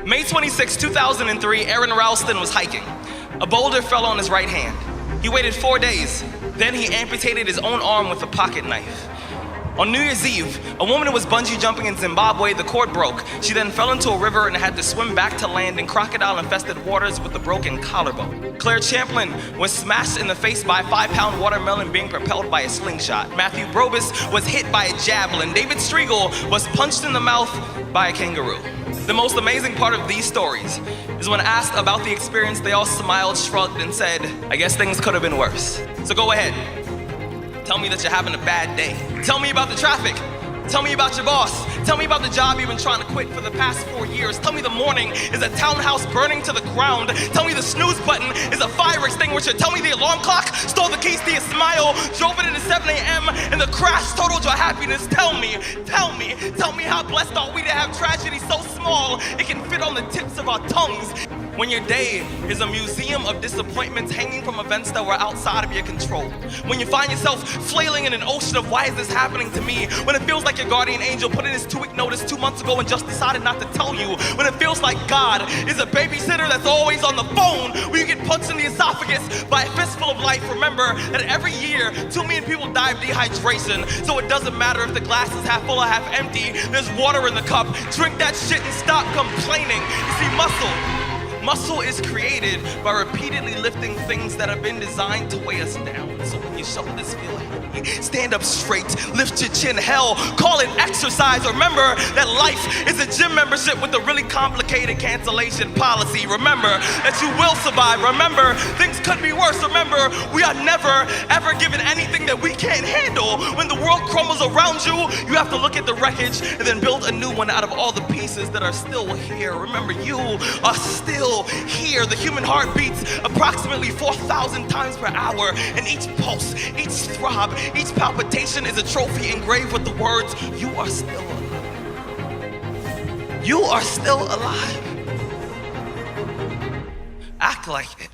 May 26, 2003, Aaron Ralston was hiking. A boulder fell on his right hand. He waited 4 days. Then he amputated his own arm with a pocket knife. On New Year's Eve, a woman who was bungee jumping in Zimbabwe, the cord broke. She then fell into a river and had to swim back to land in crocodile-infested waters with a broken collarbone. Claire Champlin was smashed in the face by a 5-pound watermelon being propelled by a slingshot. Matthew Brobus was hit by a javelin. David Striegel was punched in the mouth by a kangaroo. The most amazing part of these stories is when asked about the experience, they all smiled, shrugged, and said, "I guess things could have been worse." So go ahead. Tell me that you're having a bad day. Tell me about the traffic. Tell me about your boss. Tell me about the job you've been trying to quit for the past 4 years. Tell me the morning is a townhouse burning to the ground. Tell me the snooze button is a fire extinguisher. Tell me the alarm clock stole the keys to your smile, drove it into 7 a.m. and the crash totaled your happiness. Tell me how blessed are we to have tragedy so small it can fit on the tips of our tongues. When your day is a museum of disappointments hanging from events that were outside of your control. When you find yourself flailing in an ocean of why is this happening to me? When it feels like your guardian angel put in his 2-week notice 2 months ago and just decided not to tell you. When it feels like God is a babysitter that's always on the phone. When you get punched in the esophagus by a fistful of life, remember that every year 2 million people die of dehydration. So it doesn't matter if the glass is half full or half empty. There's water in the cup. Drink that shit and stop complaining. You see, Muscle is created by repeatedly lifting things that have been designed to weigh us down. So when your shoulders feel heavy, stand up straight, lift your chin. Hell, call it exercise. Remember that life is a gym membership with a really complicated cancellation policy. Remember that you will survive. Remember, things could be worse. Remember, we are never, ever given anything that we can't handle. When the world crumbles around you, you have to look at the wreckage and then build a new one out of all the pieces that are still here. Remember, you are still here. The human heart beats approximately 4,000 times per hour, and each pulse, each throb, each palpitation is a trophy engraved with the words, "You are still alive." You are still alive. Act like it.